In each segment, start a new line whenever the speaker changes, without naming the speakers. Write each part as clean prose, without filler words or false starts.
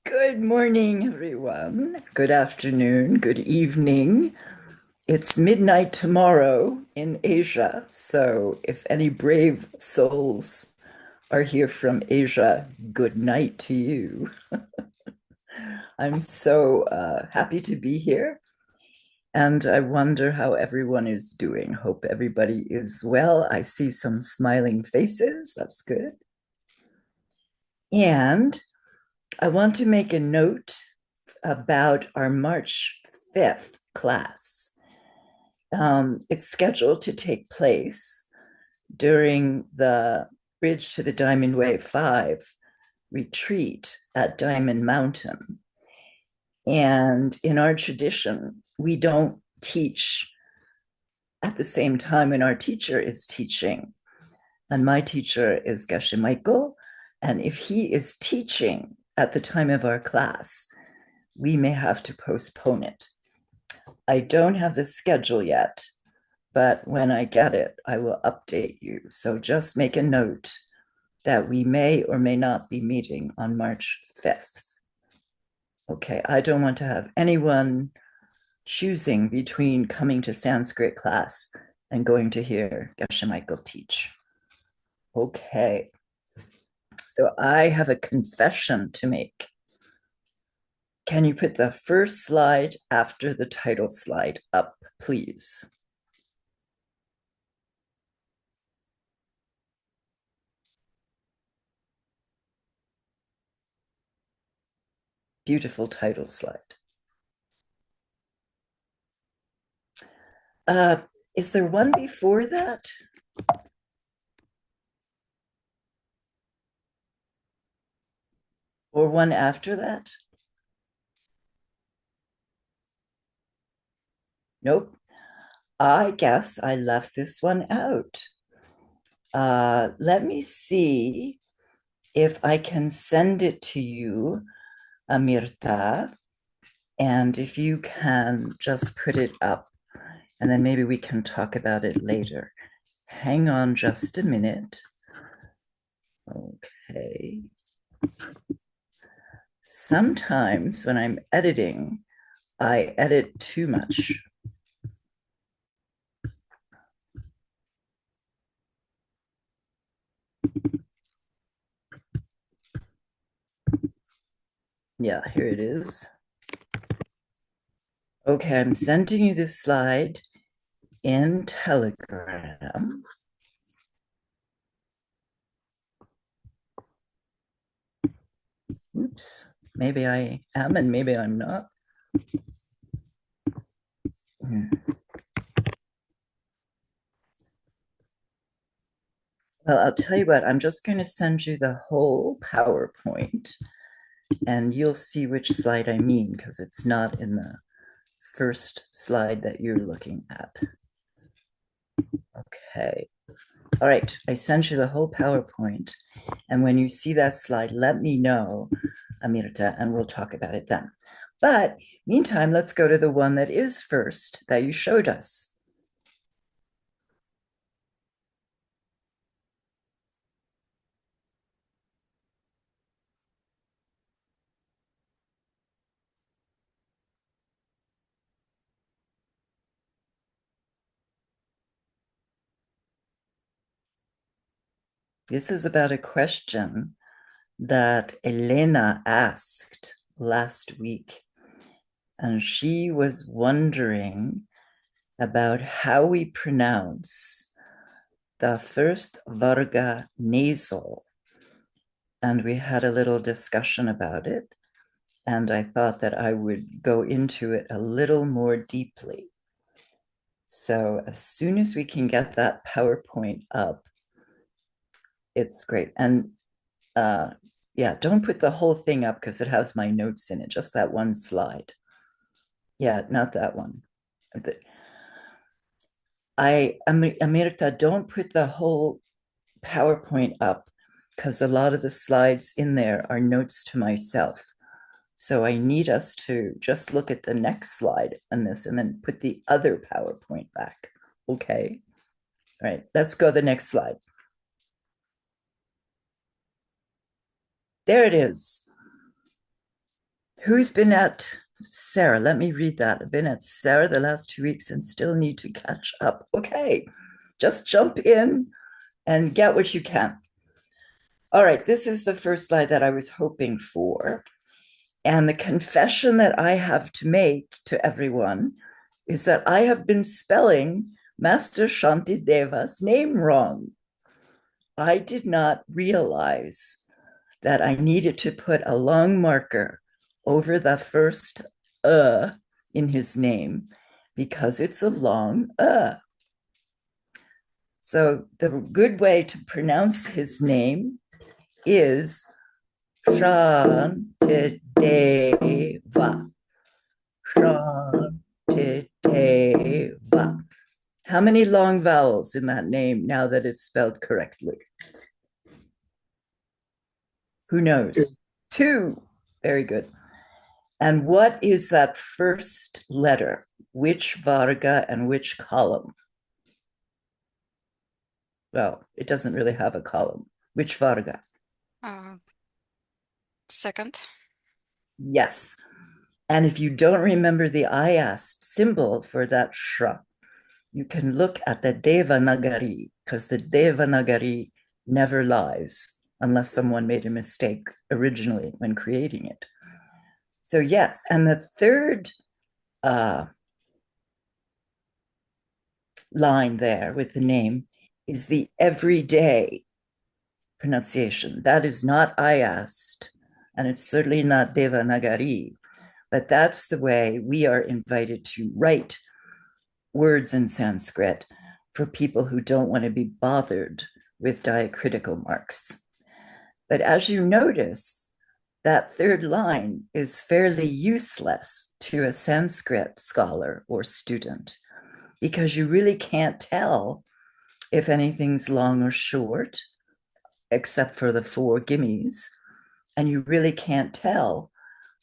Good morning, everyone. Good afternoon, good evening. It's midnight tomorrow in Asia. So, if any brave souls are here from Asia, good night to you. I'm so happy to be here. And I wonder how everyone is doing. Hope everybody is well. I see some smiling faces. That's good. And I want to make a note about our March 5th class. It's scheduled to take place during the Bridge to the Diamond Way 5 retreat at Diamond Mountain. And in our tradition, we don't teach at the same time when our teacher is teaching. And my teacher is Geshe Michael. And if he is teaching at the time of our class, we may have to postpone it. I don't have the schedule yet, but when I get it, I will update you. So just make a note that we may or may not be meeting on March 5th. Okay, I don't want to have anyone choosing between coming to Sanskrit class and going to hear Geshe Michael teach. Okay, so I have a confession to make. Can you put the first slide after the title slide up, please? Beautiful title slide. Uh, is there one before that? Or one after that? Nope. I guess I left this one out. Let me see if I can send it to you, Amirta, and if you can just put it up, and then maybe we can talk about it later. Hang on just a minute. Okay. Sometimes when I'm editing, I edit too much. Yeah, here it is. Okay, I'm sending you this slide in Telegram. Oops, maybe I am and maybe I'm not. Well, I'll tell you what, I'm just going to send you the whole PowerPoint and you'll see which slide I mean because it's not in the first slide that you're looking at. Okay. All right, I sent you the whole PowerPoint. And when you see that slide, let me know, Amirta, and we'll talk about it then. But meantime, let's go to the one that is first that you showed us. This is about a question that Elena asked last week. And she was wondering about how we pronounce the first Varga nasal. And we had a little discussion about it. And I thought that I would go into it a little more deeply. So as soon as we can get that PowerPoint up, it's great. And yeah, don't put the whole thing up because it has my notes in it, just that one slide. Yeah, not that one. Amirta, don't put the whole PowerPoint up because a lot of the slides in there are notes to myself. So I need us to just look at the next slide on this and then put the other PowerPoint back. Okay. All right, let's go to the next slide. There it is. Who's been at Sarah? Let me read that. I've been at Sarah the last 2 weeks and still need to catch up. Okay, just jump in and get what you can. All right, this is the first slide that I was hoping for. And the confession that I have to make to everyone is that I have been spelling Master Shantideva's name wrong. I did not realize that I needed to put a long marker over the first in his name because it's a long . So the good way to pronounce his name is Shantideva. Shantideva. How many long vowels in that name now that it's spelled correctly? Who knows? Two. Very good. And what is that first letter? Which varga and which column? Well, it doesn't really have a column. Which varga?
Second.
Yes. And if you don't remember the ayast symbol for that shra, you can look at the Devanagari, because the Devanagari never lies unless someone made a mistake originally when creating it. So yes, and the third line there with the name is the everyday pronunciation. That is not ayast, and it's certainly not Devanagari, but that's the way we are invited to write words in Sanskrit for people who don't want to be bothered with diacritical marks. But as you notice, that third line is fairly useless to a Sanskrit scholar or student because you really can't tell if anything's long or short, except for the four gimmies, and you really can't tell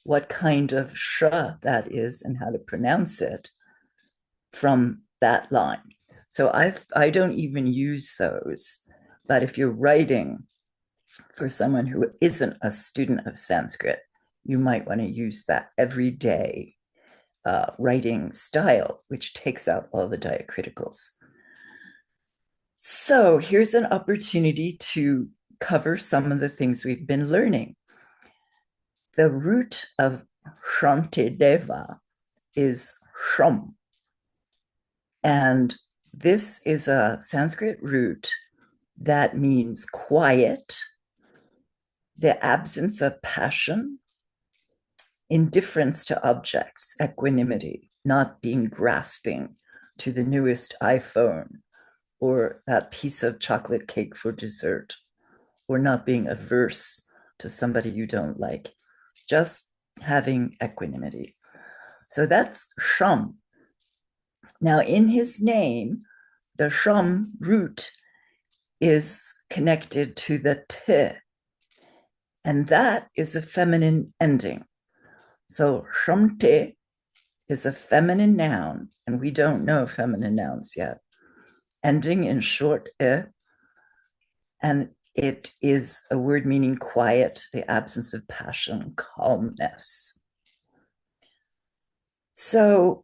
what kind of shra that is and how to pronounce it from that line. So I don't even use those. But if you're writing for someone who isn't a student of Sanskrit, you might want to use that everyday writing style, which takes out all the diacriticals. So here's an opportunity to cover some of the things we've been learning. The root of Shantideva is Shram. And this is a Sanskrit root that means quiet, the absence of passion, indifference to objects, equanimity, not being grasping to the newest iPhone or that piece of chocolate cake for dessert, or not being averse to somebody you don't like, just having equanimity. So that's Sham. Now, in his name, the Sham root is connected to the T, and that is a feminine ending. So Shamte is a feminine noun, and we don't know feminine nouns yet, ending in short e, and it is a word meaning quiet, the absence of passion, calmness. So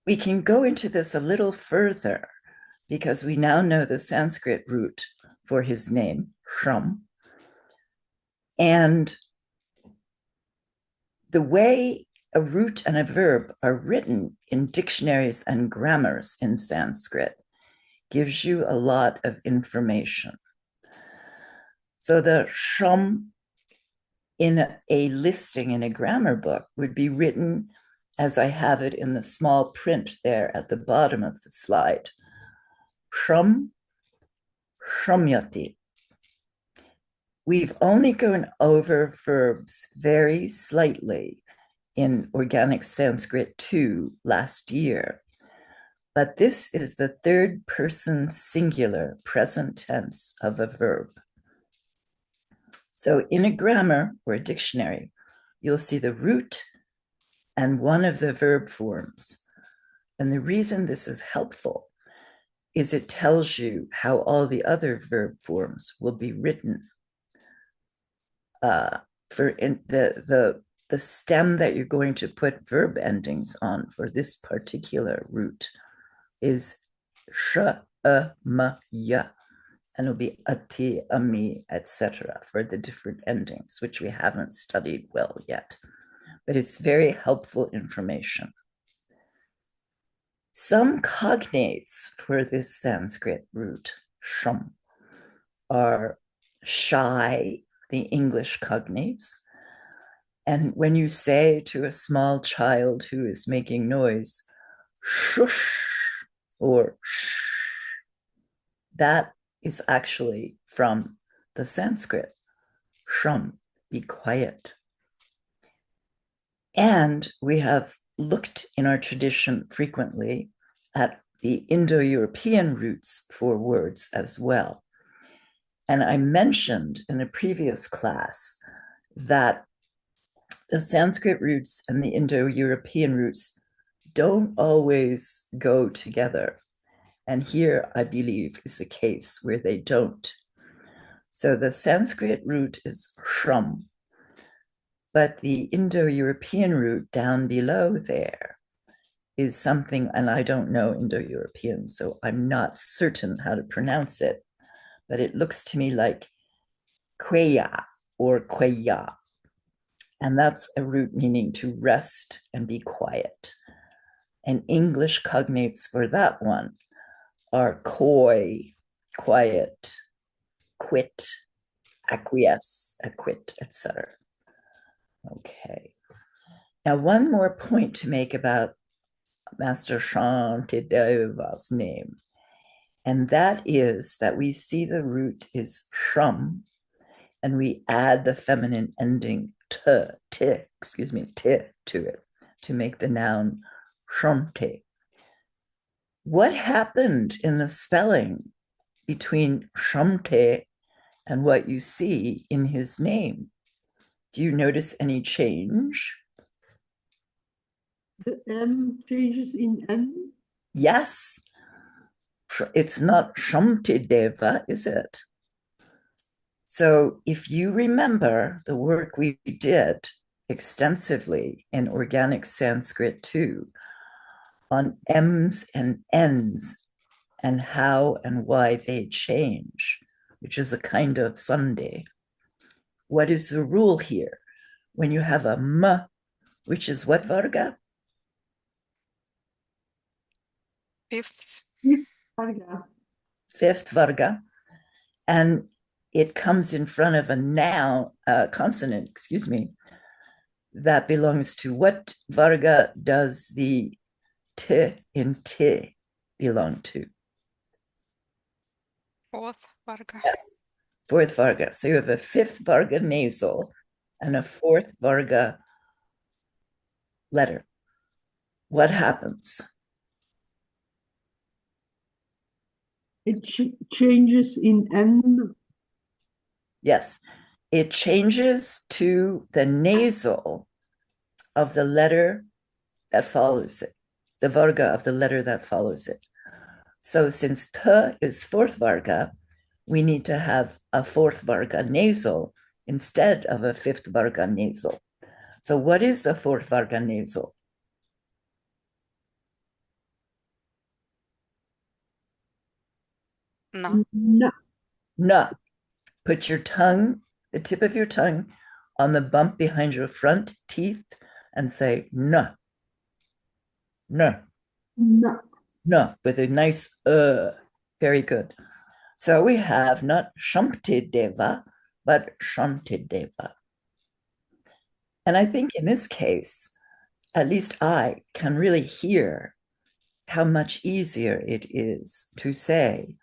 we can go into this a little further because we now know the Sanskrit root for his name, Shram. And the way a root and a verb are written in dictionaries and grammars in Sanskrit gives you a lot of information. So the Shram in a listing in a grammar book would be written as I have it in the small print there at the bottom of the slide. Shram, shramyati. We've only gone over verbs very slightly in Organic Sanskrit 2 last year, but this is the third person singular present tense of a verb. So in a grammar or a dictionary, you'll see the root and one of the verb forms. And the reason this is helpful is it tells you how all the other verb forms will be written. The stem that you're going to put verb endings on for this particular root is sh, m, ya, and it'll be ati, ami, etc. for the different endings, which we haven't studied well yet. But it's very helpful information. Some cognates for this Sanskrit root, shum, are shy, the English cognates. And when you say to a small child who is making noise, shush or shh, that is actually from the Sanskrit, shum, be quiet. And we have looked in our tradition frequently at the Indo-European roots for words as well. And I mentioned in a previous class that the Sanskrit roots and the Indo-European roots don't always go together. And here, I believe, is a case where they don't. So the Sanskrit root is shrum, but the Indo-European root down below there is something, and I don't know Indo-European, so I'm not certain how to pronounce it, but it looks to me like kweya or kweya. And that's a root meaning to rest and be quiet. And English cognates for that one are coy, quiet, quit, acquiesce, acquit, etc. Okay. Now, one more point to make about Master Shantideva's name, and that is that we see the root is shrum, and we add the feminine ending t to it to make the noun shanti. What happened in the spelling between shanti and what you see in his name? Do you notice any change?
The M changes in N?
Yes. It's not Shamtideva, is it? So if you remember the work we did extensively in organic Sanskrit too, on M's and N's and how and why they change, which is a kind of Sunday. What is the rule here? When you have a M, which is what Varga?
Fifth.
Varga.
Fifth Varga. And it comes in front of a noun, consonant, excuse me, that belongs to what Varga does the T in T belong to?
Fourth Varga.
Yes, fourth Varga. So you have a fifth Varga nasal and a fourth Varga letter. What happens?
It changes in N.
Yes, it changes to the nasal of the letter that follows it, the Varga of the letter that follows it. So since T is fourth Varga, we need to have a fourth Varga nasal instead of a fifth Varga nasal. So what is the fourth Varga nasal?
No.
No.
No. Put your tongue, the tip of your tongue, on the bump behind your front teeth and say no. No.
No.
No, with a nice very good. So we have not Shamtideva, but Shantideva. And I think in this case, at least I can really hear how much easier it is to say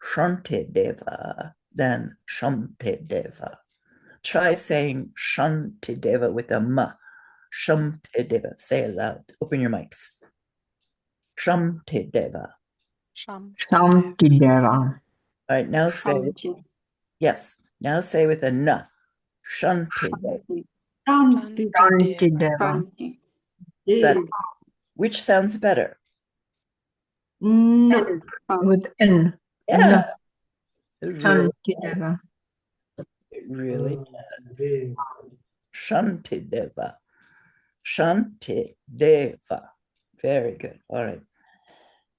Shantideva than Shamtideva. Try saying Shantideva with a M. Shamtideva. Say it loud. Open your mics. Shamtideva.
Shantideva.
All right, now say, yes, now say with a N. Shantideva.
Shantideva.
Is that, which sounds better?
No.
With N.
Yeah.
N.
It really does. Shantideva. Shantideva. Very good. All right.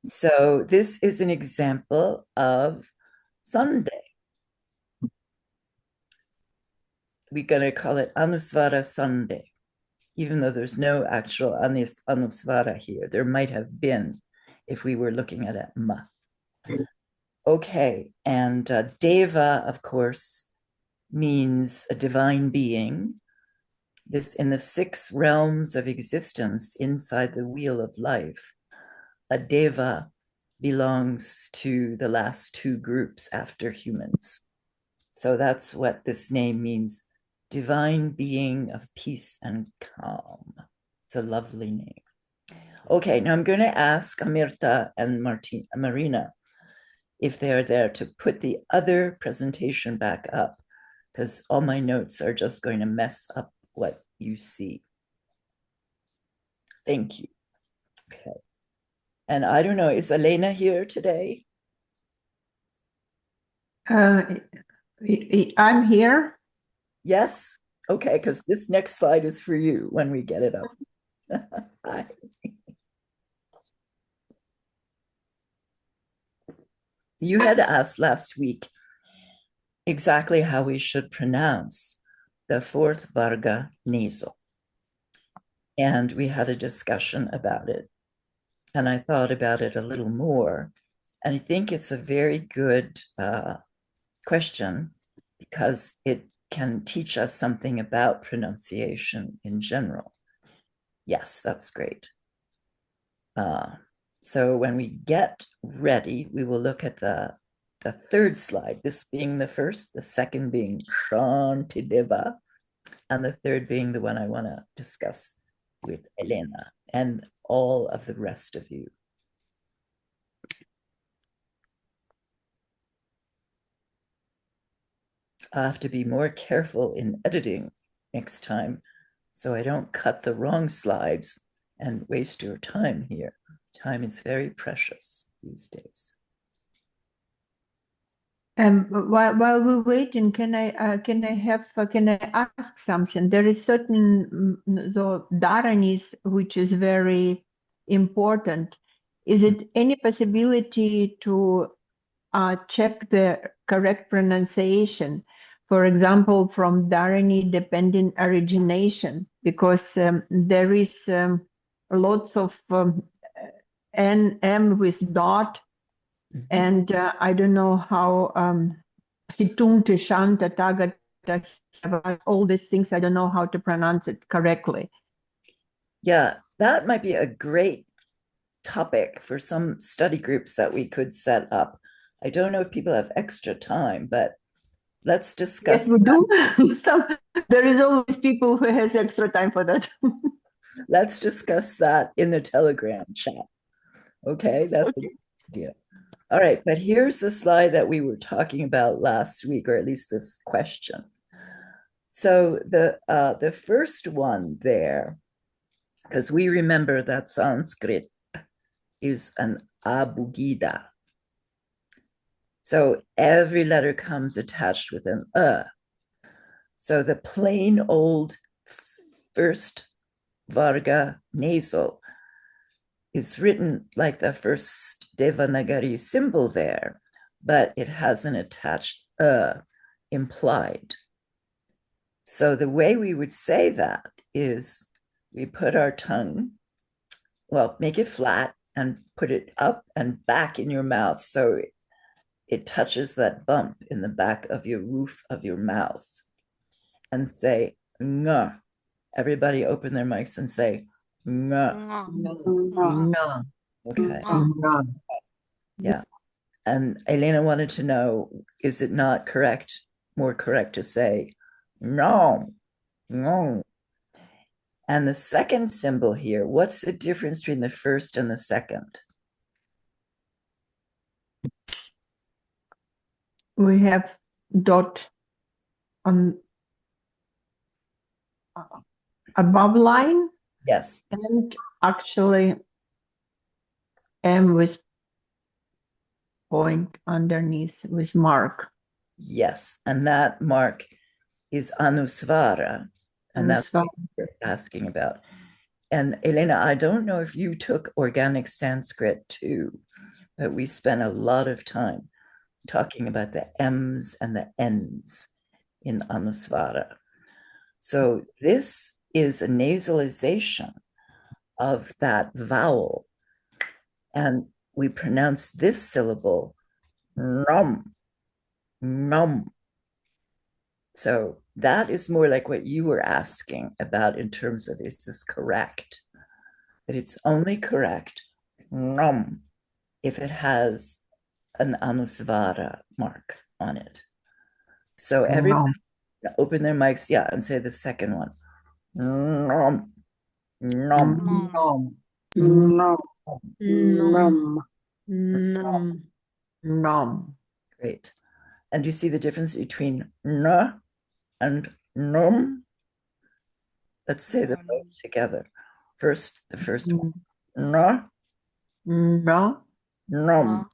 So this is an example of Sunday. We're going to call it Anusvara Sunday, even though there's no actual Anusvara here. There might have been if we were looking at it. Ma. Okay, and Deva, of course, means a divine being. This in the 6 realms of existence inside the wheel of life, a Deva belongs to the last 2 groups after humans. So that's what this name means, divine being of peace and calm. It's a lovely name. Okay, now I'm going to ask Amirta and Marina if they're there to put the other presentation back up, because all my notes are just going to mess up what you see. Thank you. Okay. And I don't know, is Elena here today?
I'm here.
Yes? Okay, because this next slide is for you when we get it up. Hi. You had asked last week exactly how we should pronounce the 4th Varga nasal. And we had a discussion about it. And I thought about it a little more. And I think it's a very good question because it can teach us something about pronunciation in general. Yes, that's great. So when we get ready, we will look at the 3rd slide, this being the first, the second being Shantideva, and the 3rd being the one I want to discuss with Elena and all of the rest of you. I have to be more careful in editing next time so I don't cut the wrong slides and waste your time here. Time is very precious these days.
While we're waiting, can I ask something? There is certain so Dharanis which is very important. Is it any possibility to check the correct pronunciation? For example, from Dharani dependent origination, because there is lots of NM with dot. And I don't know how Hitunte, Shanta, Tagata, all these things, I don't know how to pronounce it correctly.
Yeah, that might be a great topic for some study groups that we could set up. I don't know if people have extra time, but let's discuss.
Yes, we do. There is always people who has extra time for that.
Let's discuss that in the Telegram chat. Okay, that's a good idea. All right, but here's the slide that we were talking about last week, or at least this question. So the first one there, because we remember that Sanskrit is an abugida. So every letter comes attached with an So the plain old 1st Varga nasal is written like the first Devanagari symbol there, but it has an attached implied. So the way we would say that is we put our tongue, well, make it flat and put it up and back in your mouth so it touches that bump in the back of your roof of your mouth and say, nga. Everybody open their mics and say, nga.
No.
Okay.
No.
Yeah. And Elena wanted to know, is it not correct, more correct to say, no, no? And the second symbol here, what's the difference between the first and the second?
We have dot on above line
Yes,
and actually M with point underneath with mark.
yes. And that mark is Anusvara. And that's what you're asking about. And Elena, I don't know if you took organic Sanskrit too, but we spent a lot of time talking about the M's and the N's in Anusvara. So this is a nasalization of that vowel. And we pronounce this syllable num, num. So that is more like what you were asking about in terms of, is this correct? That it's only correct num if it has an anusvara mark on it. So everybody open their mics, yeah, and say the second one. Nom, nom,
Nom.
Nom.
Nom.
Nom.
Nom.
Great. And you see the difference between n and num? Let's say them both together. First, the first one. N,
No.
num,
Nom.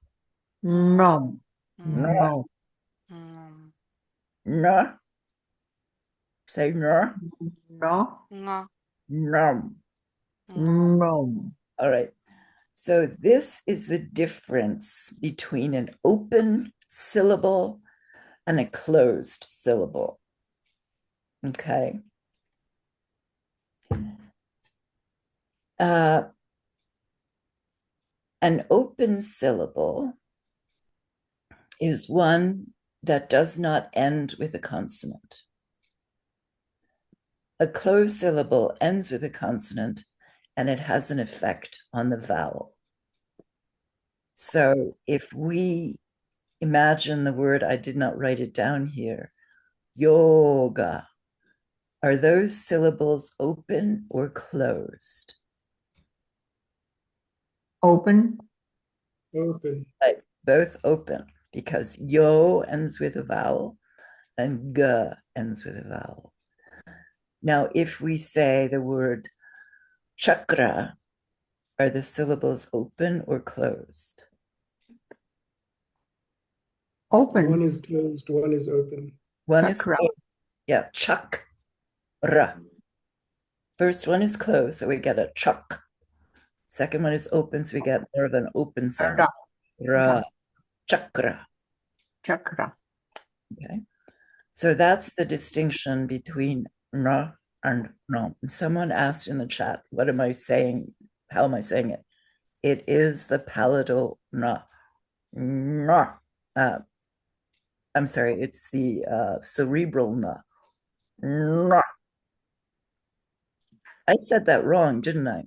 n,
No.
n. Say n,
No.
num.
Nom.
All right. So this is the difference between an open syllable and a closed syllable. Okay. An open syllable is one that does not end with a consonant. A closed syllable ends with a consonant and it has an effect on the vowel. So if we imagine the word, I did not write it down here, yoga, are those syllables open or closed?
Open.
Open.
Right, both open, because yo ends with a vowel and g ends with a vowel. Now, if we say the word chakra, are the syllables open or closed?
Open.
One is closed, one is open.
One is
Chakra.
closed. Yeah, chakra. First one is closed, so we get a chak. Second one is open, so we get more of an open sound.
Ra.
Ra, chakra.
Chakra.
Okay. So that's the distinction between na and no. Someone asked in the chat, what am I saying? How am I saying it? It is the palatal na. Na. I'm sorry, it's the cerebral na. Na. I said that wrong, didn't I?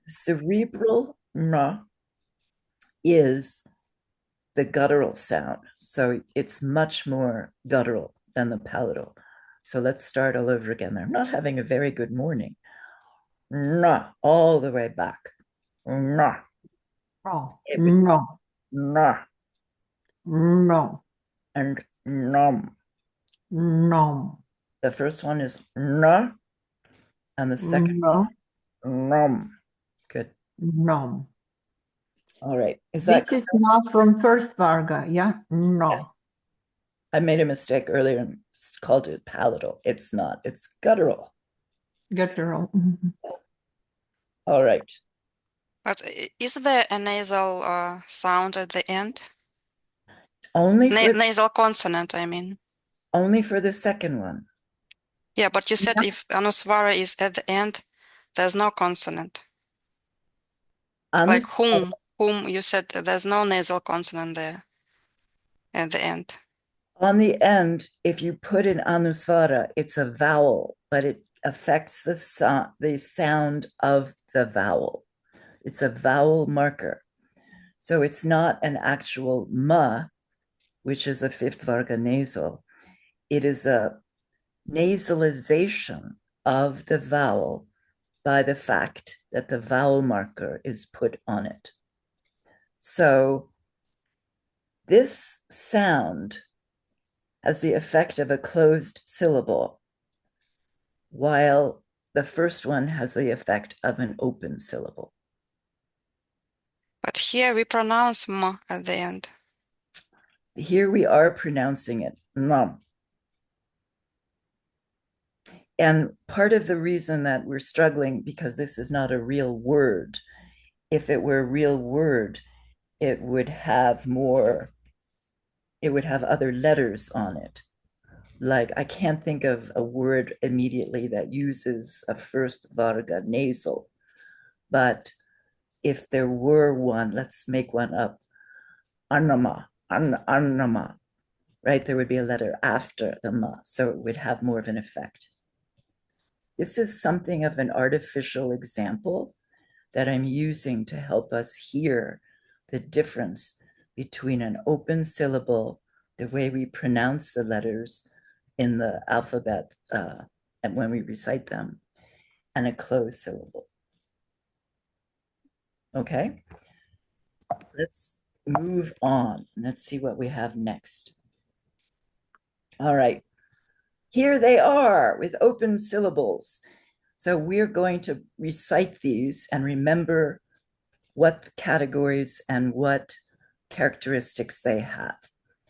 Cerebral na is the guttural sound. So it's much more guttural than the palatal. So let's start all over again. I'm not having a very good morning. Na, all the way back. Na.
No. No.
Na.
No.
And num.
No.
The first one is na, and the second
No.
num. Good.
No.
All right. Is that
This is not from first Varga, yeah? No.
I made a mistake earlier and called it palatal. It's not. It's guttural.
Guttural.
All right.
But is there a nasal sound at the end?
Only for
Nasal consonant, I mean.
only for the second one.
Yeah, but you said if Anusvara is at the end, there's no consonant. Like whom you said there's no nasal consonant there at the end.
On the end, if you put an anusvara, it's a vowel, but it affects the sound of the vowel. It's a vowel marker. So it's not an actual ma, which is a fifth varga nasal. It is a nasalization of the vowel by the fact that the vowel marker is put on it. So this sound has the effect of a closed syllable. while the first one has the effect of an open syllable.
But here we pronounce m at the end.
Here we are pronouncing it, nam. And part of the reason that we're struggling, because this is not a real word, if it were a real word, it would have other letters on it. Like, I can't think of a word immediately that uses a first varga nasal, but if there were one, let's make one up, annama, annama, right? There would be a letter after the ma, so it would have more of an effect. This is something of an artificial example that I'm using to help us hear the difference between an open syllable, the way we pronounce the letters in the alphabet and when we recite them, and a closed syllable. Okay, let's move on. Let's see what we have next. All right, here they are with open syllables. So we're going to recite these and remember what categories and what characteristics they have.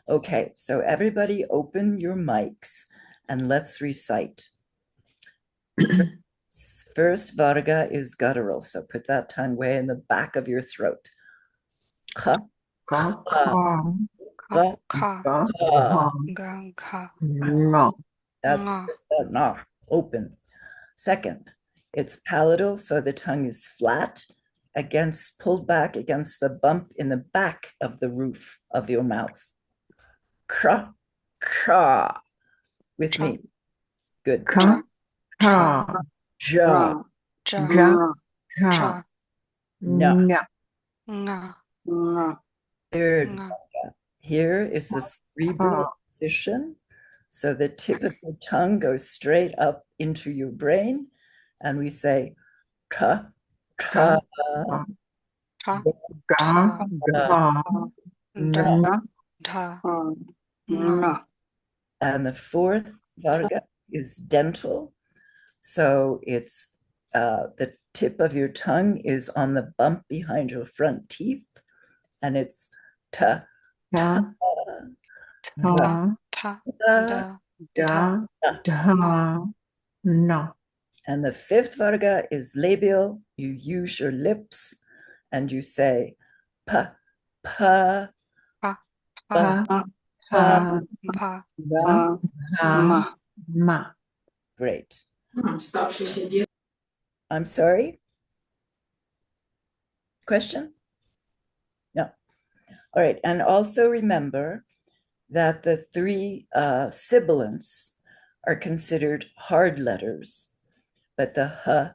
Okay, so everybody open your mics and let's recite. First varga is guttural, so put that tongue way in the back of your throat. Ka,
Ka,
ka,
Ka,
ka,
ka,
ka.
ga, ka,
no.
That's
nga.
nah, open. Second, it's palatal, so the tongue is flat, pulled back against the bump in the back of the roof of your mouth. Kra, kra. With
Cha.
me. Good.
Ka,
Cha,
ka,
Ja,
ja,
ja,
cha,
ka,
na.
nga.
nga,
Third,
nga.
here is the cerebral position. So the tip of your tongue goes straight up into your brain, and we say ka, ka,
Cha,
Ga,
cha,
ga,
da,
nga,
da, nga.
and the fourth varga is dental. So it's the tip of your tongue is on the bump behind your front teeth, and it's ta,
ta,
ta,
Ta,
ta,
da,
da, da, no.
and the fifth varga is labial. You use your lips and you say pa, pa,
pa,
Pa,
pa,
pa,
pa,
ma, ma.
Great. I'm sorry? Question? No. All right. And also remember that the three sibilants are considered hard letters, but the h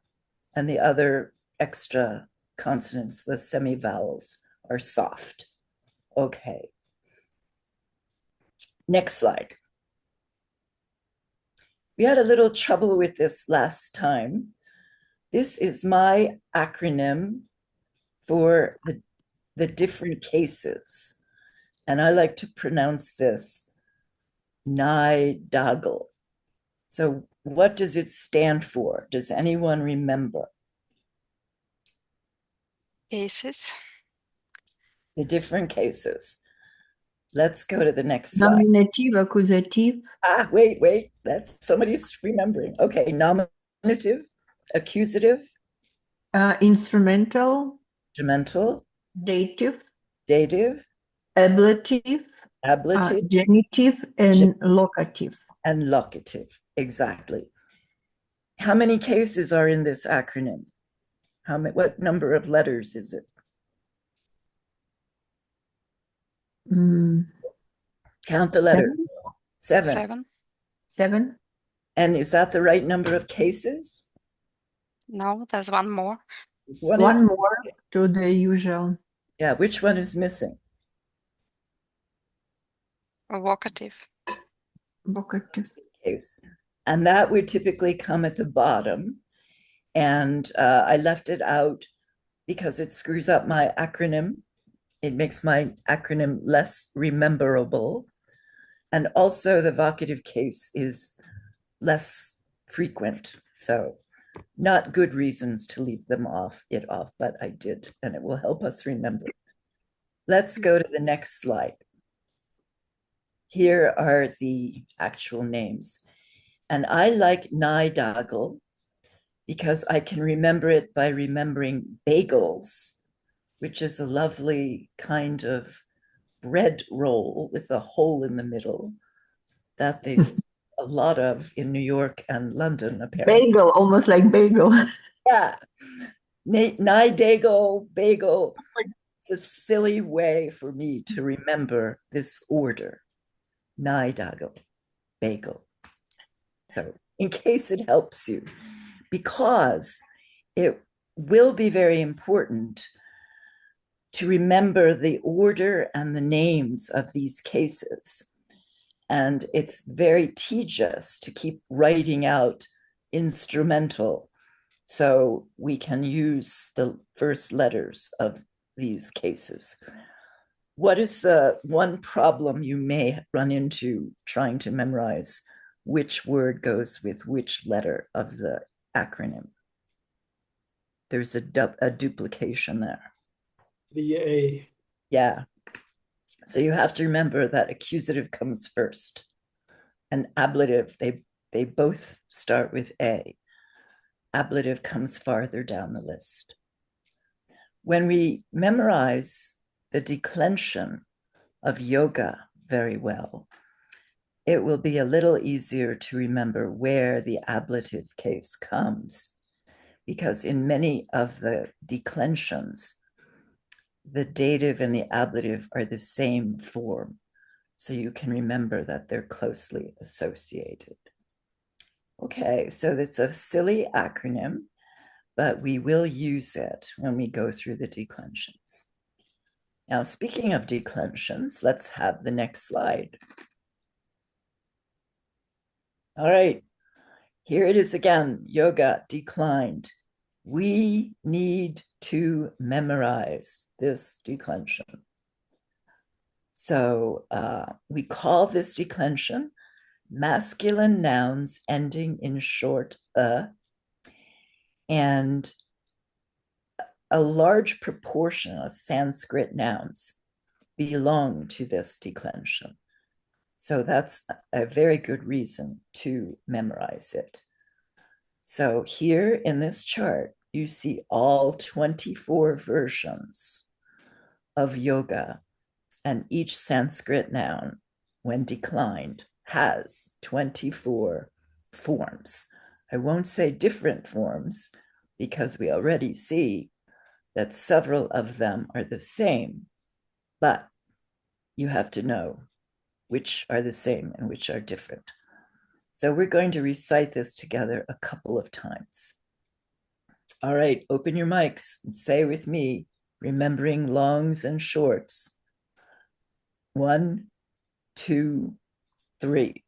and the other extra consonants, the semivowels, are soft. Okay. Next slide. We had a little trouble with this last time. This is my acronym for the different cases. And I like to pronounce this NIDAGL. So what does it stand for? Does anyone remember?
cases.
The different cases. Let's go to the next slide.
Nominative, accusative.
Wait. That's somebody's remembering. Okay, nominative, accusative,
Instrumental,
instrumental,
dative,
dative,
ablative,
ablative,
genitive, and locative.
and locative. Exactly. How many cases are in this acronym? What number of letters is it? Count the letters. Seven.
Seven.
And is that the right number of cases?
No, there's one more.
One more to the usual.
Yeah, which one is missing?
Vocative.
Vocative.
Case. And that would typically come at the bottom. And I left it out because it screws up my acronym. It makes my acronym less rememberable. And also the vocative case is less frequent. So not good reasons to leave it off, but I did, and it will help us remember. Let's go to the next slide. Here are the actual names. And I like Nai Dagel because I can remember it by remembering bagels, which is a lovely kind of bread roll with a hole in the middle that there's a lot of in New York and London, apparently.
Bagel, almost like bagel.
Yeah. Nai Dagel, bagel. It's a silly way for me to remember this order. Nai Dagel, bagel. So, in case it helps you, because it will be very important to remember the order and the names of these cases. And it's very tedious to keep writing out instrumental. So we can use the first letters of these cases. What is the one problem you may run into trying to memorize which word goes with which letter of the acronym? There's a duplication there.
The A.
Yeah. So you have to remember that accusative comes first, and ablative, they both start with A. Ablative comes farther down the list. When we memorize the declension of yoga very well, it will be a little easier to remember where the ablative case comes, because in many of the declensions, the dative and the ablative are the same form. So you can remember that they're closely associated. Okay, so it's a silly acronym, but we will use it when we go through the declensions. Now, speaking of declensions, let's have the next slide. All right, here it is again, yoga declined. We need to memorize this declension. So we call this declension masculine nouns ending in short and a large proportion of Sanskrit nouns belong to this declension. So that's a very good reason to memorize it. So here in this chart, you see all 24 versions of yoga, and each Sanskrit noun, when declined, has 24 forms. I won't say different forms because we already see that several of them are the same, but you have to know which are the same and which are different. So we're going to recite this together a couple of times. All right, open your mics and say with me, remembering longs and shorts. 1, 2, 3.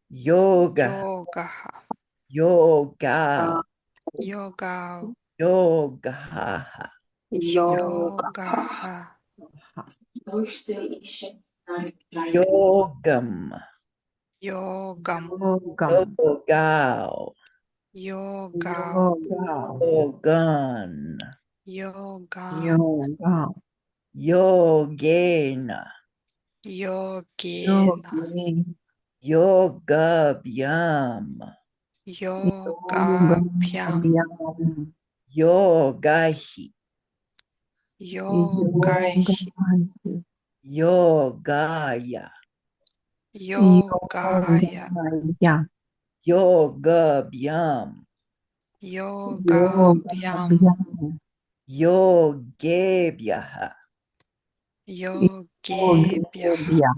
Yoga,
Yoga.
yoga,
Yoga.
yoga,
Yoga.
yogam,
Yogam.
Yogam.
yogao,
Yoga.
yogan,
Yoga.
Yoga.
yogena,
Yogena.
Yogi.
yogabhyam,
Yogabhyam.
Yogam.
yogahi,
Yogaihi.
yogaya,
Yogaya.
Yogaya.
yogabhyam,
Yogabhyam.
yogebhyaha,
Yogebhyaha.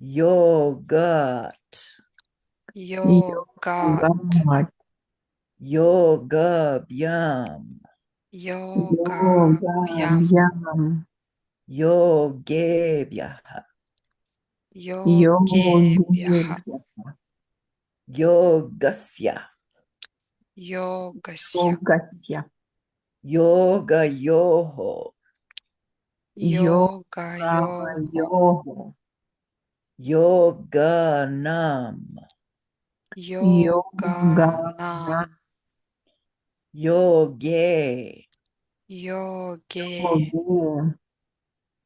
yogat,
Yogat.
yogabhyam,
Yogabhyam.
yogebhyaha,
Yogebhyaha.
yogasya,
Yogasya.
yogayoho,
Yogayoho.
yoganam,
Yoganam.
Yoge.
Yoge.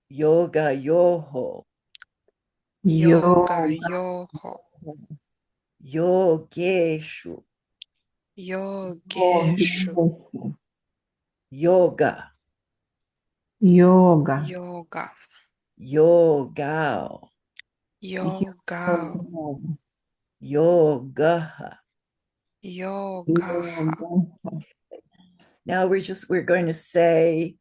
Yoga yoho.
Yoga yoho.
Yogeshu.
Yogeshu.
Yoga.
Yoga.
Yoga.
Yogao.
Yogao.
Yogaha.
Yogaha.
Now we're going to say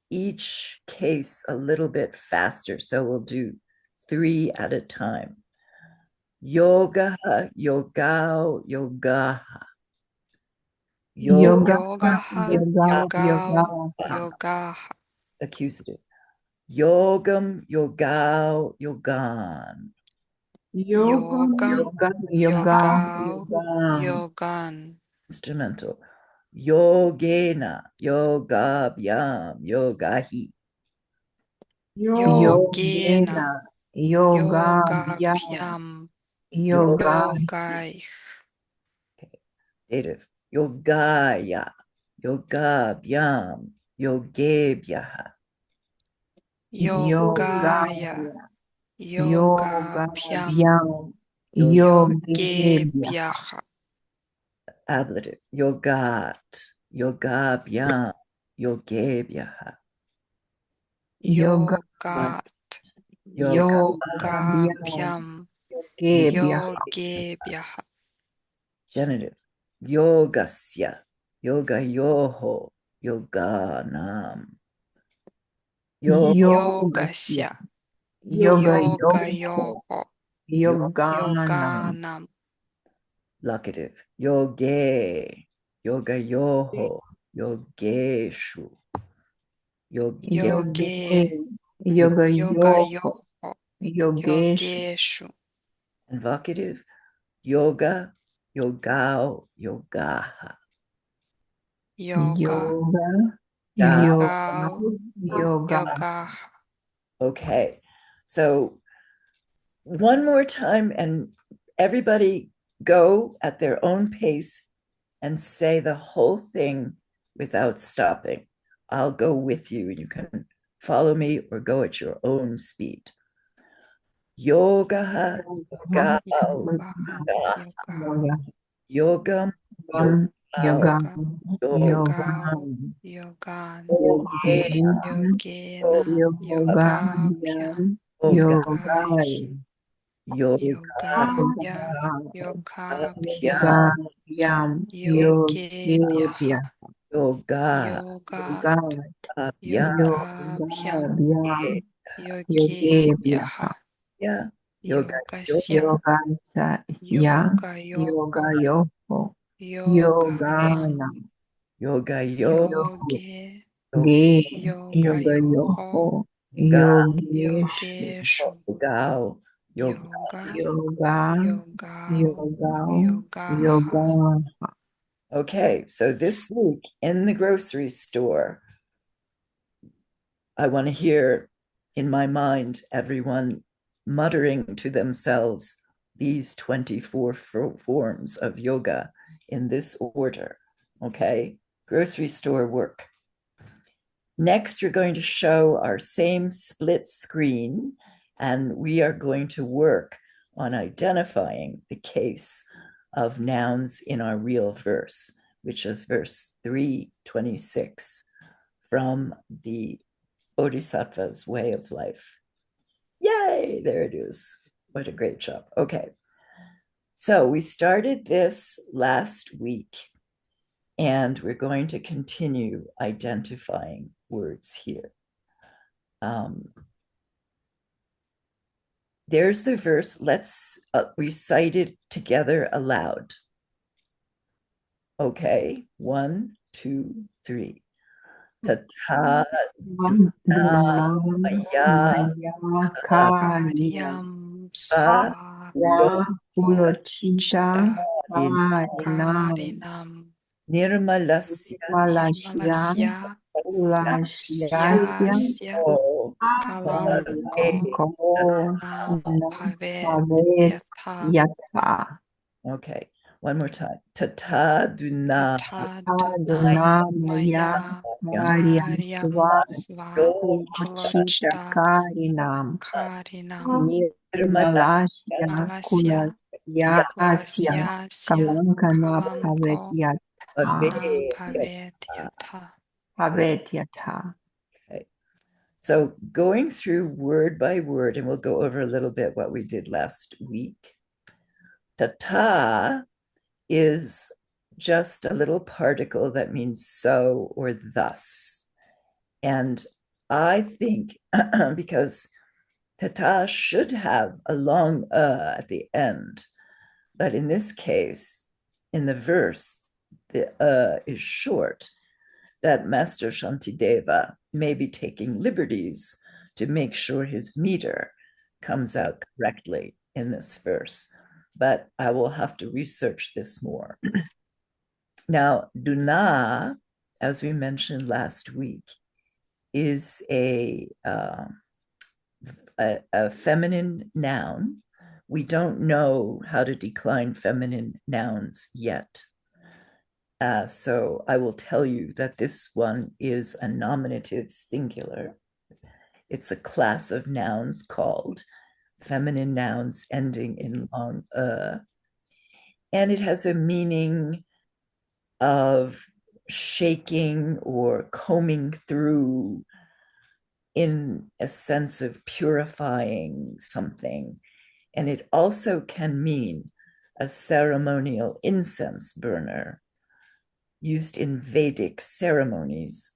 each case a little bit faster. So we'll do 3 at a time. Yoga, yogao, yogaha.
Yogaha. Yogao.
Yoga.
Yogaha.
Accusative. Yogam, yogao, yogan.
Yogam. Yogao.
Yoga.
Yogan.
Instrumental. Yogena, yogabhyam, yogahi.
Yogena.
Yoga.
Yogabhyam.
Yoga.
Yogai.
Dative. Yogaya, yogabhyam, yogebhyaha.
Yogaya. Yogabhyam.
Yogebhya.
Yogebhyaha.
Ablative. Yogat, yogabhyam, yogebhyaha.
Yogat.
Yogabhyam.
Yogabhyam.
Yogebhya.
Yogebhyaha.
Genitive. Yogasya, yoga yoho, yoganam.
Yogasya.
Yoga.
Yogayoho.
Yoganam.
Yoganam.
Locative. Yoge, yoga yoho, yogeshu.
Yoge.
Yoga.
Yogayoho.
Yogesh.
Yogeshu.
Invocative. Yoga, yogao, yogaha.
Yoga. Yogao.
Yoga.
Yogaha.
Okay. So one more time, and everybody go at their own pace and say the whole thing without stopping. I'll go with you. You can follow me or go at your own speed. Yoga, yoga, yogam,
Yoga.
yoga,
Yogao. Yogan. Yogena. Yogabhya. Yogai. Yogaya. Yogabhyam. Yogebhyaha.
yoga,
Yogat. Yogabhyam. Yogebhyaha. Yogasya. Yogayoho. Yogaya.
yoga,
Yoge. Yogayoho. Yogeshu.
yoga,
Yoga.
Yoga.
Yogao. Yogaha.
Okay, so this week in the grocery store, I want to hear in my mind everyone muttering to themselves these 24 forms of yoga in this order. Okay, grocery store work. Next, we're going to show our same split screen, and we are going to work on identifying the case of nouns in our real verse, which is verse 326 from the Bodhisattva's Way of Life. Yay, there it is. What a great job. Okay. So we started this last week, and we're going to continue identifying words here. There's the verse. Let's recite it together aloud. Okay, 1, 2, 3. Tata Maya
Karyam
Pulachita
Karinam
Nirmalasya
Malasya
Lashyasya
Yasya Kalam
Ko
Na Bhavet
Bhavet
Yatha
Yatha
Okay, one more time. Tata duna
Taduna
Maya
Maya
Karyam
Sva
Lochita
Lochta
Karinam
Karinam
Nirmalasya
Malasya
Kulasya
Kulasya
Kalankana
Kalanko
Bhavetyatha
Na Bhavedyatha.
Bhavetyatha.
Okay. So going through word by word, and we'll go over a little bit what we did last week. Tata is just a little particle that means so or thus. And I think because tata should have a long at the end, but in this case, in the verse, the is short, that Master Shantideva may be taking liberties to make sure his meter comes out correctly in this verse. But I will have to research this more. Now, Duna, as we mentioned last week, is a feminine noun. We don't know how to decline feminine nouns yet. So I will tell you that this one is a nominative singular. It's a class of nouns called feminine nouns ending in long and it has a meaning of shaking or combing through in a sense of purifying something. And it also can mean a ceremonial incense burner used in Vedic ceremonies.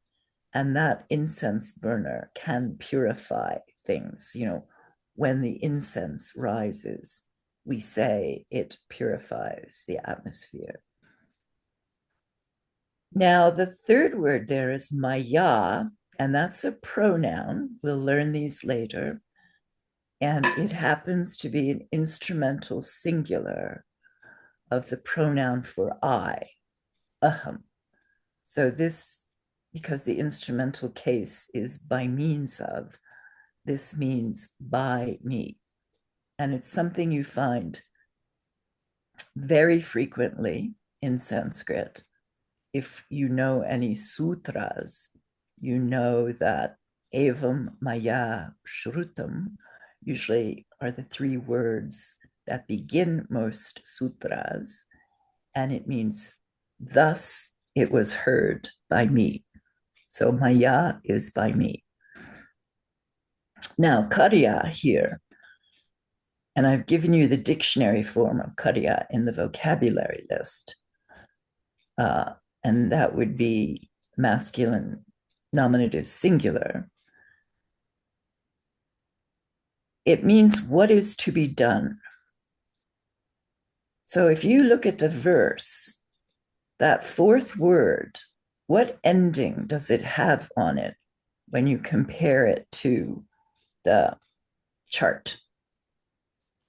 And that incense burner can purify things. You know, when the incense rises, we say it purifies the atmosphere. Now, the third word there is maya, and that's a pronoun. We'll learn these later. And it happens to be an instrumental singular of the pronoun for I, aham. So this, because the instrumental case is by means of, this means by me. And it's something you find very frequently in Sanskrit. If you know any sutras, you know that evam maya shrutam usually are the three words that begin most sutras, and it means thus it was heard by me. So maya is by me. Now, karya here, and I've given you the dictionary form of karya in the vocabulary list, and that would be masculine nominative singular. It means what is to be done. So if you look at the verse, that fourth word, what ending does it have on it when you compare it to the chart?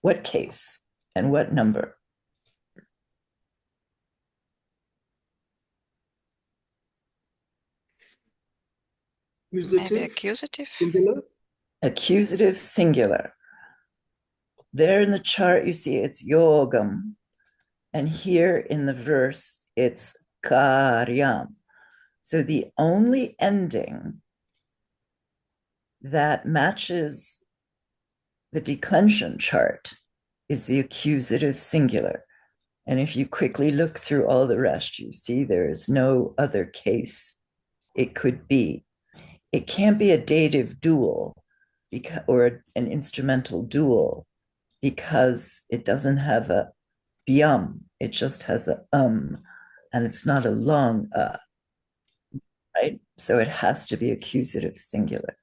What case and what number?
Maybe accusative.
Singular.
Accusative singular. There in the chart, you see it's yogam. And here in the verse, it's karyam. So the only ending that matches the declension chart is the accusative singular. And if you quickly look through all the rest, you see there is no other case it could be. It can't be a dative dual or an instrumental dual because it doesn't have a byam. It just has a and it's not a long right? So it has to be accusative singular.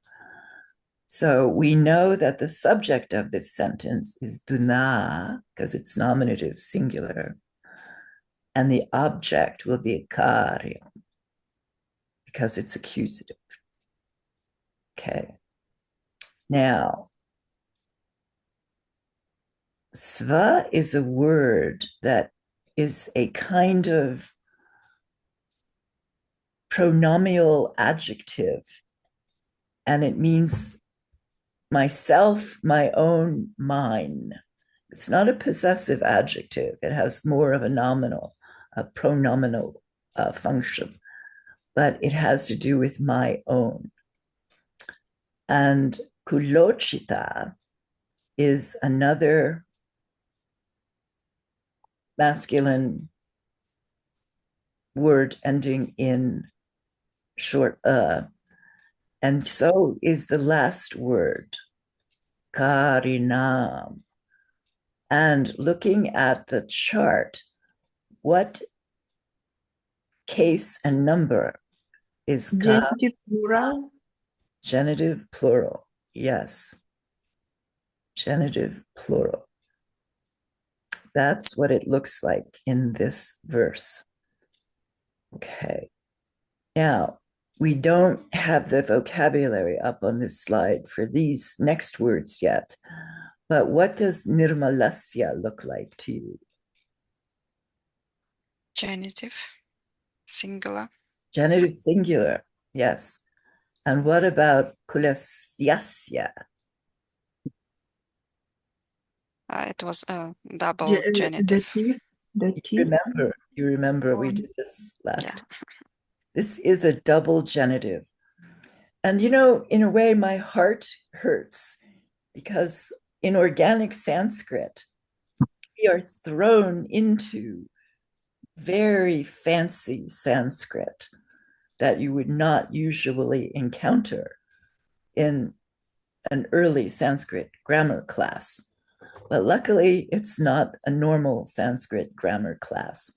So we know that the subject of this sentence is duna because it's nominative singular, and the object will be karyam because it's accusative. Okay. Now, sva is a word that is a kind of pronominal adjective, and it means myself, my own, mine. It's not a possessive adjective. It has more of a nominal, a pronominal function, but it has to do with my own. And kulochita is another masculine word ending in short and so is the last word, karinam. And looking at the chart, what case and number is ka?
Genitive plural.
Genitive plural, yes. Genitive plural. That's what it looks like in this verse. Okay. Now, we don't have the vocabulary up on this slide for these next words yet, but what does nirmalasya look like to you?
Genitive, singular.
Genitive singular, yes. And what about kulasyasya?
It was a double genitive.
You remember we did this last. Yeah. This is a double genitive. And you know, in a way, my heart hurts because in organic Sanskrit, we are thrown into very fancy Sanskrit that you would not usually encounter in an early Sanskrit grammar class. But luckily, it's not a normal Sanskrit grammar class.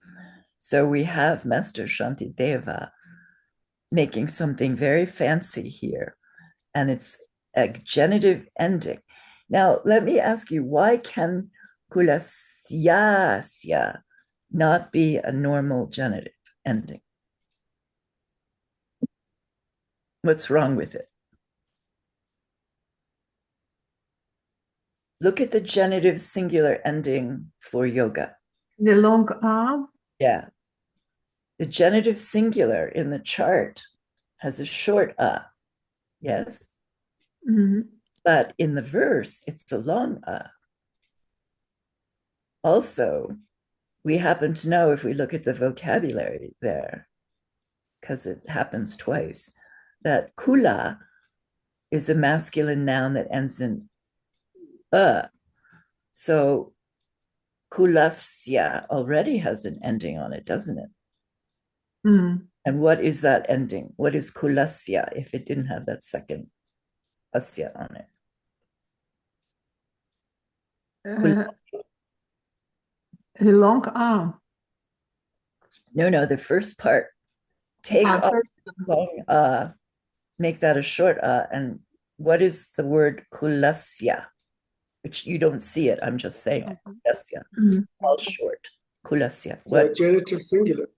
So we have Master Shantideva making something very fancy here, and it's a genitive ending. Now, let me ask you, why can kulasyasya not be a normal genitive ending? What's wrong with it? Look at the genitive singular ending for yoga.
The long a?
Yeah. The genitive singular in the chart has a short a, yes?
Mm-hmm.
But in the verse, it's a long a. Also, we happen to know if we look at the vocabulary there, because it happens twice, that kula is a masculine noun that ends in So kulasya already has an ending on it, doesn't it?
Mm.
And what is that ending? What is kulasya if it didn't have that second asya on it?
The long a.
No, the first part. Take off long make that a short and what is the word kulasya? Which you don't see it, I'm just saying it. Kulasya. All short. Kulasya.
What? Genitive singular.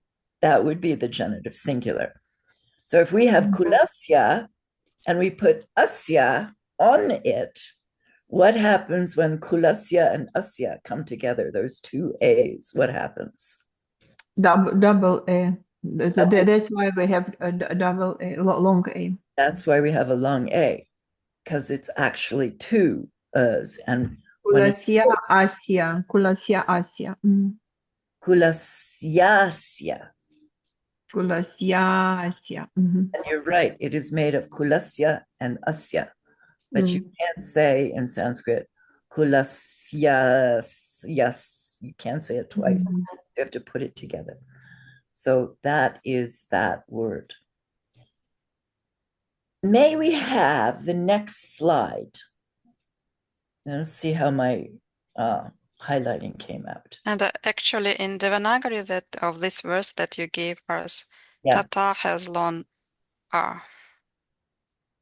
That would be the genitive singular. So if we have kulasya and we put asya on it, what happens when kulasya and asya come together? Those two A's, what happens?
Double A. That's why we have a double A, long A.
That's why we have a long A, because it's actually two A's. And
kulasya asya, kulasya asya.
Kulasyasya.
Kulasyasya.
And you're right, it is made of kulasya and asya. But you can't say in Sanskrit kulasyas. Yes, you can't say it twice. You have to put it together. So that is that word. May we have the next slide? Let's see how my highlighting came out.
And actually in Devanagari that of this verse that you gave us, Tata has long R.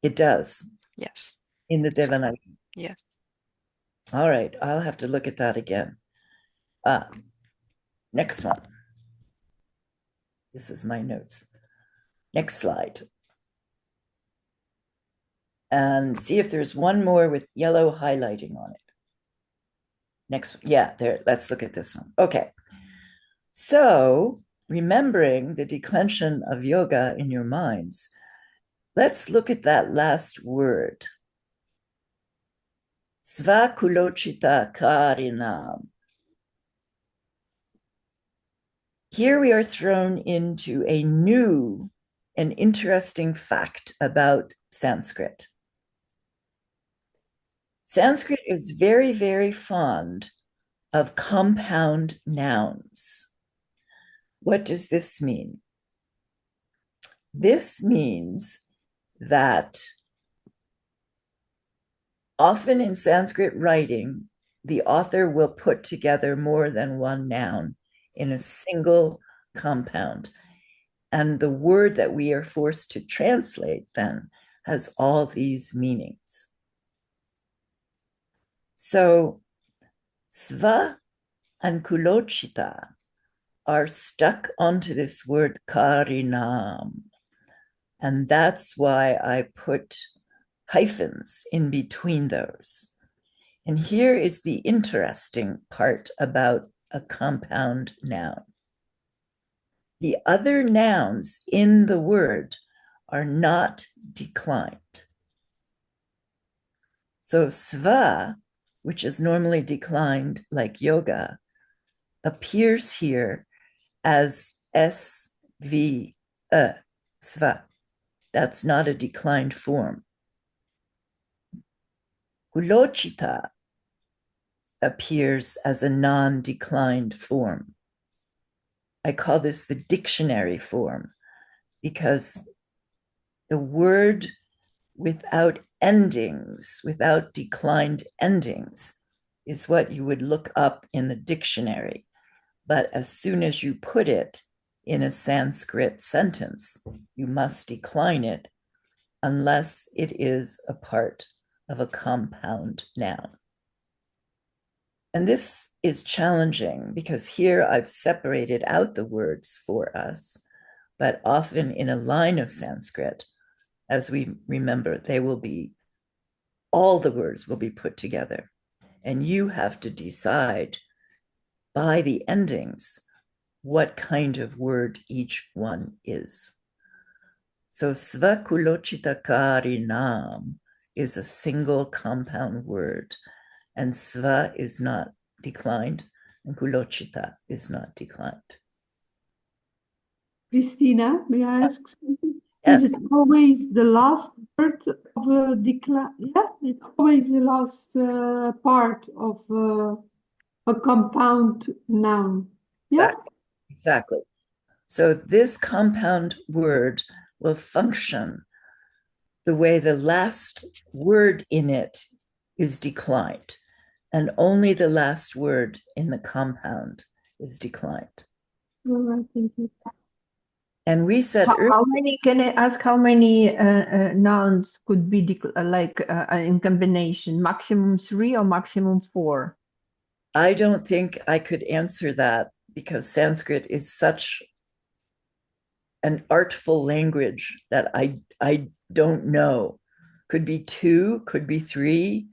It does.
Yes.
In the Devanagari.
Yes.
All right, I'll have to look at that again. Next one. This is my notes. Next slide. And see if there's one more with yellow highlighting on it. Next, yeah, there, let's look at this one. Okay. So, remembering the declension of yoga in your minds, let's look at that last word. Svakulochita karinam. Here we are thrown into a new and interesting fact about Sanskrit. Sanskrit is very, very fond of compound nouns. What does this mean? This means that often in Sanskrit writing, the author will put together more than one noun in a single compound. And the word that we are forced to translate then has all these meanings. So sva and kulochita are stuck onto this word karinam. And that's why I put hyphens in between those. And here is the interesting part about a compound noun. The other nouns in the word are not declined. So sva, which is normally declined like yoga, appears here as S-V-E, sva. That's not a declined form. Kulochita appears as a non-declined form. I call this the dictionary form because the word without endings, without declined endings, is what you would look up in the dictionary. But as soon as you put it in a Sanskrit sentence, you must decline it unless it is a part of a compound noun. And this is challenging because here I've separated out the words for us, but often in a line of Sanskrit, as we remember, all the words will be put together. And you have to decide by the endings what kind of word each one is. So svakulochitakarinam is a single compound word, and sva is not declined, and kulochita is not declined.
Christina, may I ask something?
Yes.
Is it always the last word of a decline? Yeah, it's always the last part of a compound noun. Yeah.
Exactly. So this compound word will function the way the last word in it is declined, and only the last word in the compound is declined.
All right, thank you.
And we said
How many, can I ask how many nouns could be in combination? Maximum 3 or maximum 4?
I don't think I could answer that because Sanskrit is such an artful language that I don't know. Could be 2, could be 3,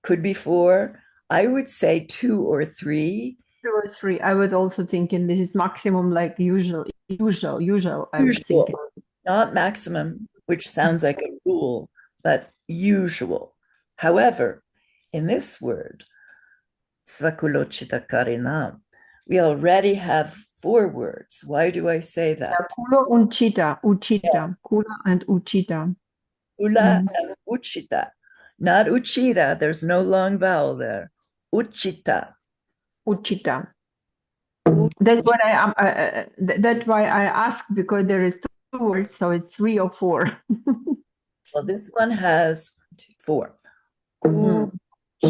could be 4. I would say 2 or 3.
2 or 3. I was also thinking this is maximum, like usual. I was thinking.
Not maximum, which sounds like a rule, but usual. However, in this word, svakulochitakarinam, we already have 4 words. Why do I say that?
Kula and uchita. Yeah. Kula and uchita.
Kula and uchita. Not uchita, there's no long vowel there. Uchita.
Uchita. That's what that's why I ask, because there is 2 words, so it's 3 or 4.
Well, this one has 4. Uchita.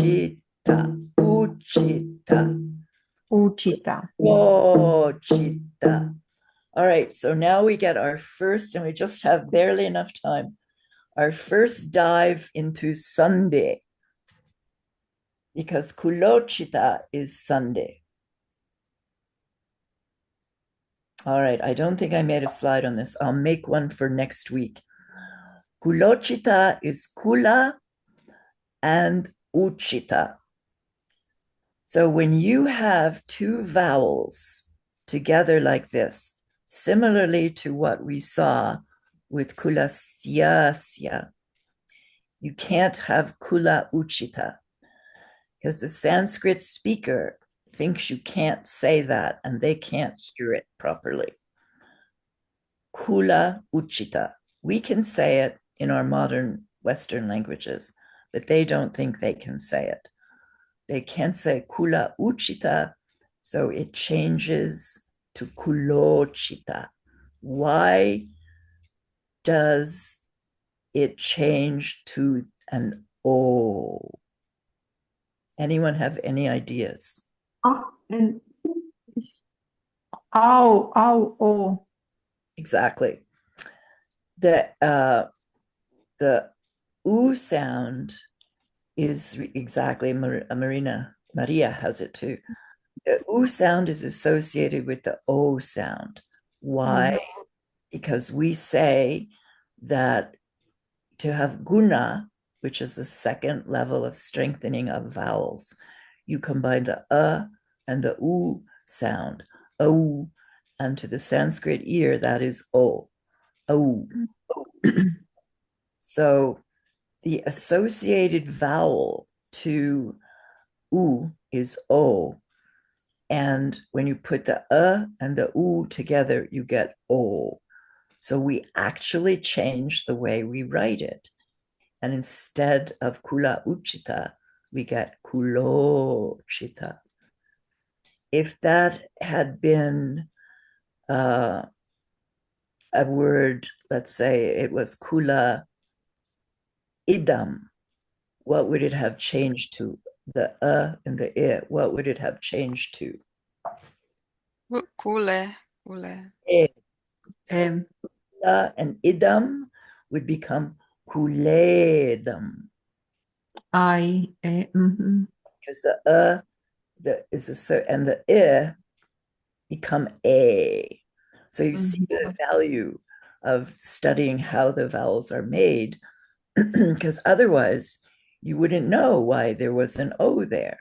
Uchita.
Uchita.
Uchita. All right, so now we get our first, and we just have barely enough time, our first dive into Sunday, because kulochita is Sunday. All right, I don't think I made a slide on this. I'll make one for next week. Kulochita is kula and uchita. So when you have 2 vowels together like this, similarly to what we saw with kulasyasya, You can't have kula uchita because the Sanskrit speaker thinks you can't say that and they can't hear it properly. Kula uchita. We can say it in our modern Western languages, but they don't think they can say it. They can say kula uchita, so it changes to kulochita. Why does it change to an O? Anyone have any ideas?
And
oh.
Exactly. The U sound is exactly, Maria has it too. The U sound is associated with the O sound. Why? Because we say that to have guna, which is the second level of strengthening of vowels, you combine the and the U sound, O, and to the Sanskrit ear, that is O. O. So the associated vowel to U is O. And when you put the and the U together, you get O. So we actually change the way we write it. And instead of kula uchita, we get kulochita. If that had been a word, let's say it was kula idam, what would it have changed to? The and the I, what would it have changed to?
Kule.
So and idam would become kuledam. Because the is and the I become a. So you see the value of studying how the vowels are made, because otherwise you wouldn't know why there was an O there.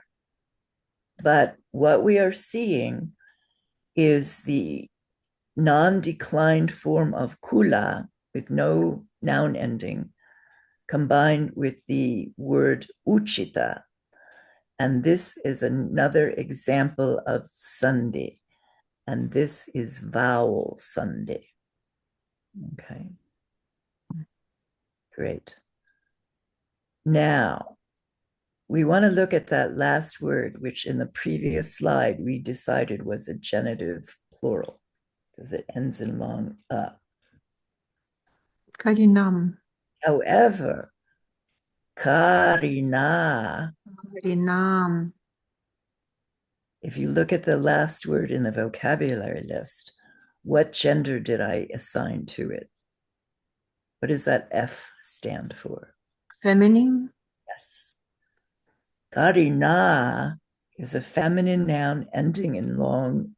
But what we are seeing is the non-declined form of kula with no noun ending combined with the word uchita. And this is another example of sandhi. And this is vowel sandhi. Okay. Great. Now, we want to look at that last word, which in the previous slide we decided was a genitive plural because it ends in long
Karinam.
However, karina, if you look at the last word in the vocabulary list, what gender did I assign to it? What does that F stand for?
Feminine.
Yes. Karina is a feminine noun ending in long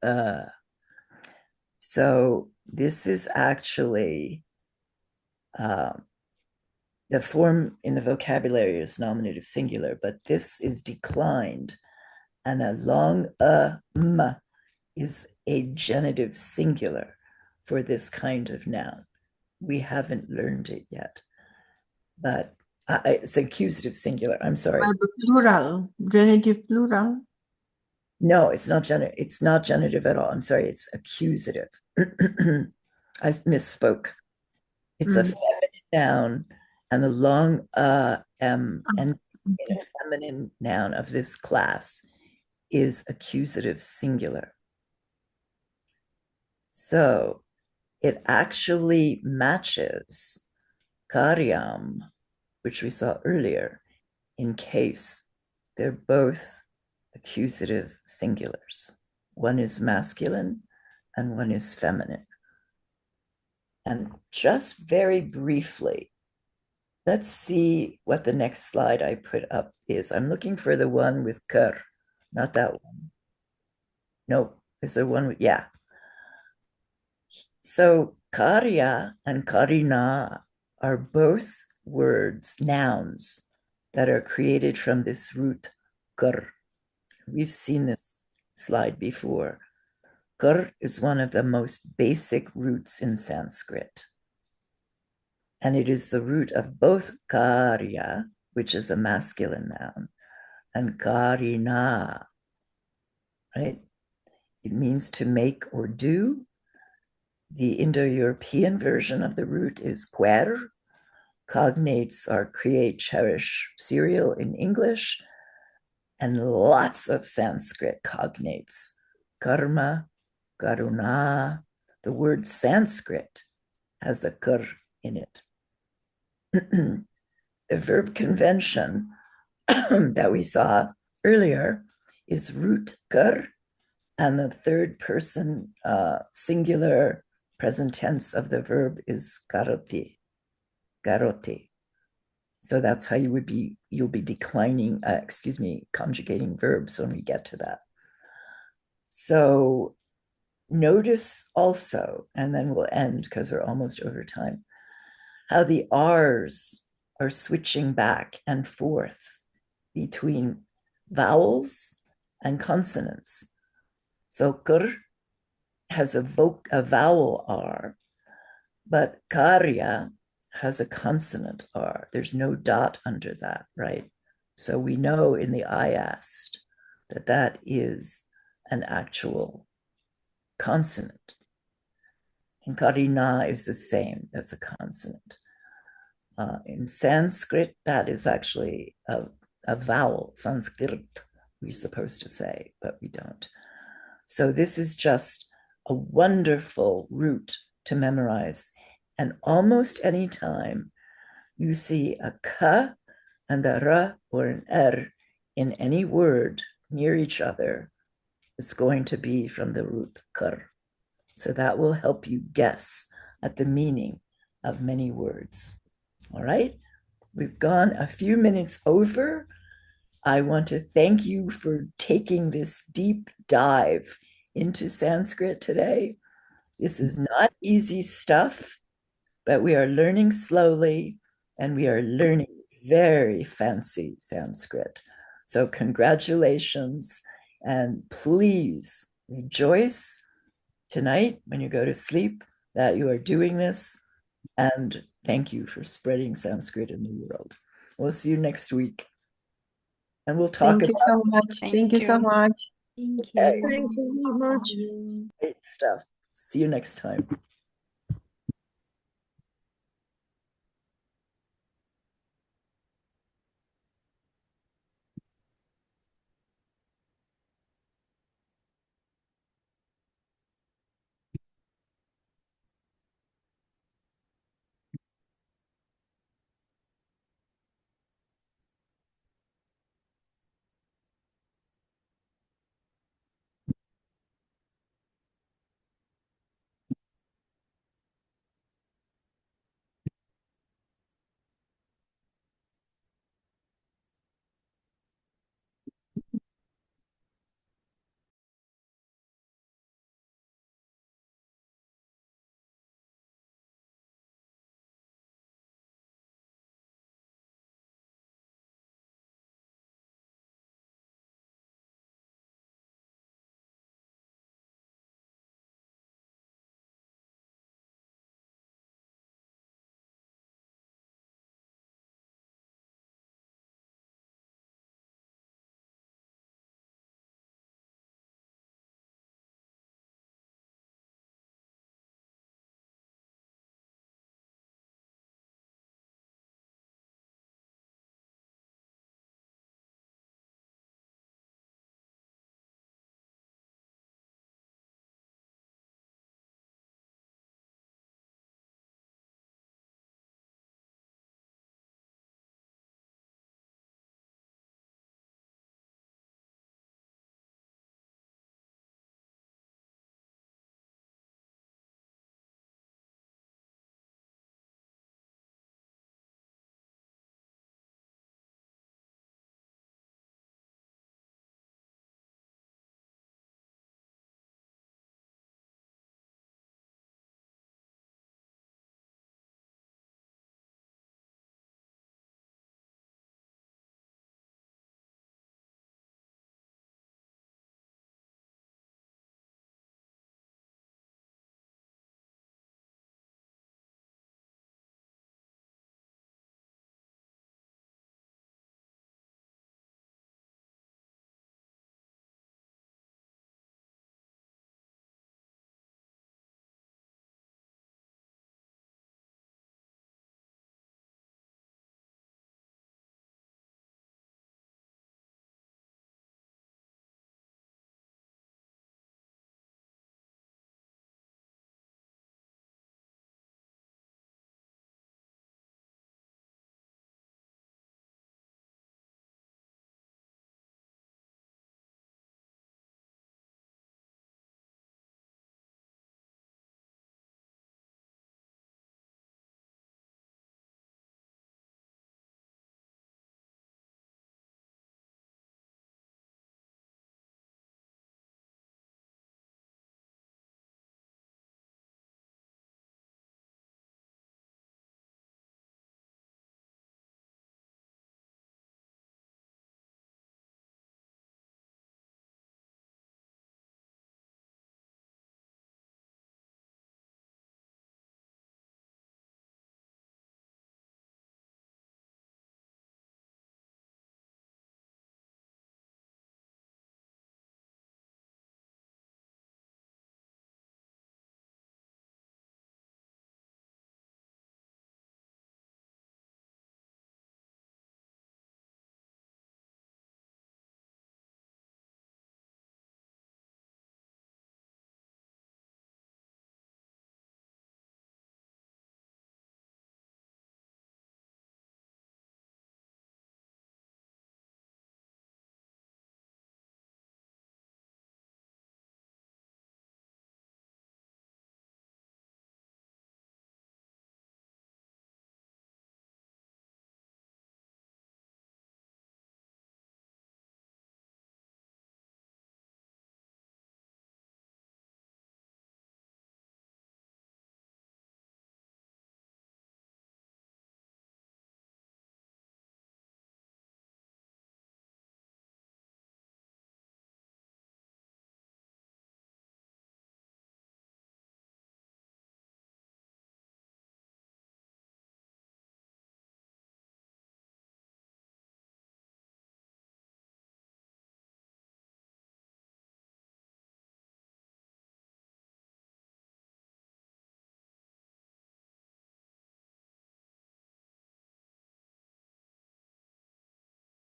So this is actually the form in the vocabulary is nominative singular, but this is declined, and a long m is a genitive singular for this kind of noun. We haven't learned it yet, but it's accusative singular. I'm sorry.
Plural, genitive plural.
No, it's not genitive. It's not genitive at all. I'm sorry. It's accusative. I misspoke. It's a feminine noun, and the long m and a feminine noun of this class is accusative singular. So it actually matches karyam, which we saw earlier, in case they're both accusative singulars. One is masculine and one is feminine. And just very briefly, let's see what the next slide I put up is. I'm looking for the one with kar, not that one. Nope, is there one with, yeah. So karya and karina are both words, nouns, that are created from this root kar. We've seen this slide before. Kar is one of the most basic roots in Sanskrit. And it is the root of both karya, which is a masculine noun, and karina, right? It means to make or do. The Indo-European version of the root is quer. Cognates are create, cherish, cereal in English, and lots of Sanskrit cognates. Karma, karuna. The word Sanskrit has the kar in it. The verb convention that we saw earlier is root kar, and the third person singular present tense of the verb is karoti, karoti. So that's how you'll be declining, conjugating verbs when we get to that. So notice also, and then we'll end because we're almost over time, how the R's are switching back and forth between vowels and consonants. So kar has a vowel R, but karya has a consonant R. There's no dot under that, right? So we know in the IAST that that is an actual consonant. And karina is the same as a consonant. In Sanskrit, that is actually a vowel, Sanskrit, we're supposed to say, but we don't. So this is just a wonderful root to memorize. And almost any time you see a ka and a ra or an er in any word near each other, it's going to be from the root kar. So that will help you guess at the meaning of many words. All right, we've gone a few minutes over. I want to thank you for taking this deep dive into Sanskrit today. This is not easy stuff, but we are learning slowly and we are learning very fancy Sanskrit. So congratulations, and please rejoice tonight when you go to sleep that you are doing this, and thank you for spreading Sanskrit in the world. We'll see you next week. And we'll talk
Thank you so much. Thank you so much.
Thank you very much.
great stuff. See you next time.